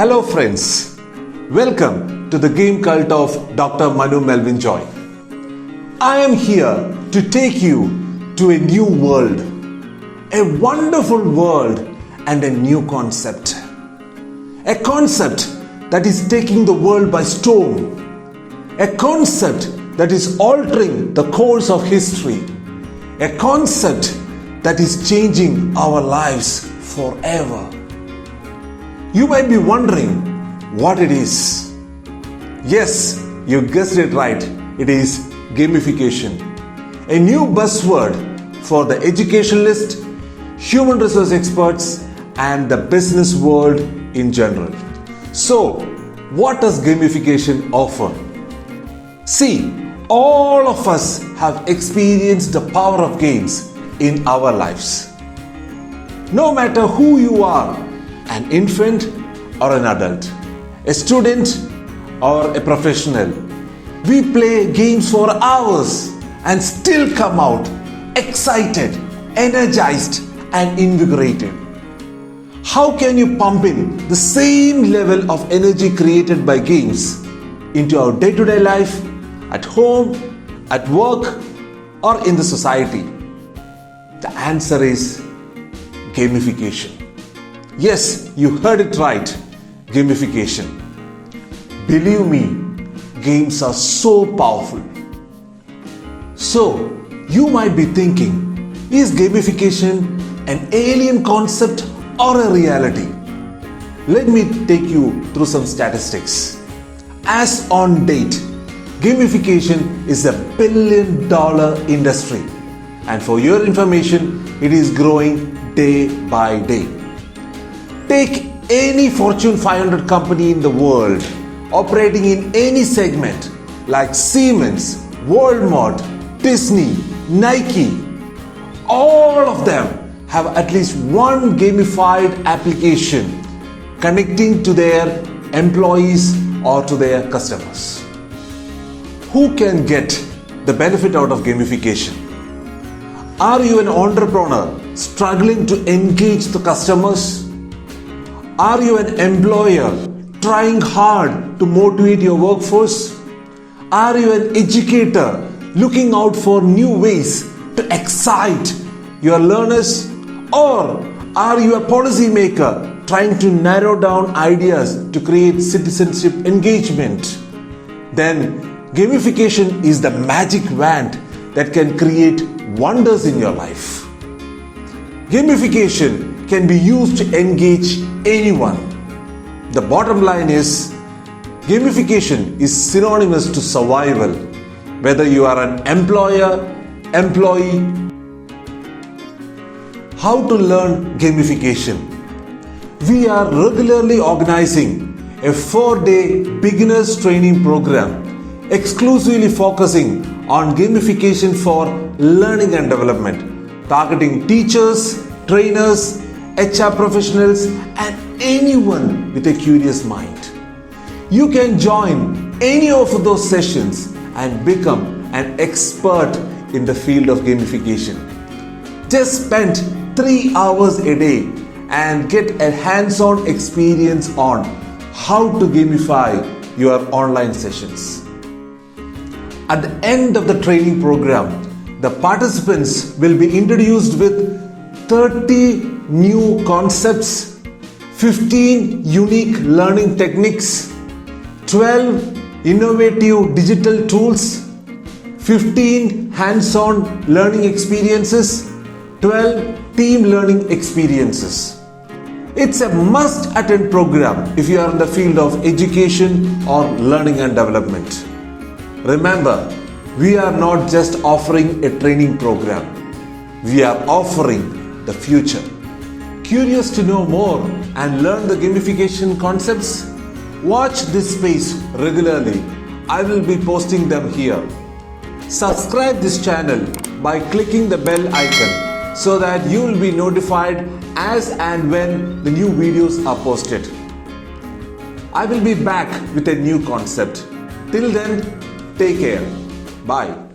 Hello friends, welcome to the game cult of Dr. Manu Melvin Joy. I am here to take you to a new world, a wonderful world and a new concept. A concept that is taking the world by storm. A concept that is altering the course of history. A concept that is changing our lives forever. You might be wondering what it is. Yes, you guessed it right. It is gamification. A new buzzword for the educationalist, human resource experts, and the business world in general. So, what does gamification offer? See, all of us have experienced the power of games in our lives. No matter who you are, an infant or an adult, a student or a professional, we play games for hours and still come out excited, energized, and invigorated. How can you pump in the same level of energy created by games into our day-to-day life, at home, at work, or in the society? The answer is gamification. Yes, you heard it right, gamification. Believe me, games are so powerful. So, you might be thinking, is gamification an alien concept or a reality? Let me take you through some statistics. As on date, gamification is a $1 billion industry. And for your information, it is growing day by day. Take any Fortune 500 company in the world operating in any segment like Siemens, Walmart, Disney, Nike. All of them have at least one gamified application connecting to their employees or to their customers. Who can get the benefit out of gamification? Are you an entrepreneur struggling to engage the customers? Are you an employer trying hard to motivate your workforce? Are you an educator looking out for new ways to excite your learners? Or are you a policymaker trying to narrow down ideas to create citizenship engagement? Then gamification is the magic wand that can create wonders in your life. Gamification can be used to engage anyone. The bottom line is, gamification is synonymous to survival. Whether you are an employer, employee. How to learn gamification? We are regularly organizing a 4-day beginners training program exclusively focusing on gamification for learning and development, targeting teachers, trainers, HR professionals, and anyone with a curious mind. You can join any of those sessions and become an expert in the field of gamification. Just spend 3 hours a day and get a hands-on experience on how to gamify your online sessions. At the end of the training program, the participants will be introduced with 30 new concepts, 15 unique learning techniques, 12 innovative digital tools, 15 hands-on learning experiences, 12 team learning experiences. It's a must-attend program if you are in the field of education or learning and development. Remember, we are not just offering a training program. We are offering the future. Curious to know more and learn the gamification concepts? Watch this space regularly. I will be posting them here. Subscribe this channel by clicking the bell icon so that you will be notified as and when the new videos are posted. I will be back with a new concept. Till then, take care. Bye.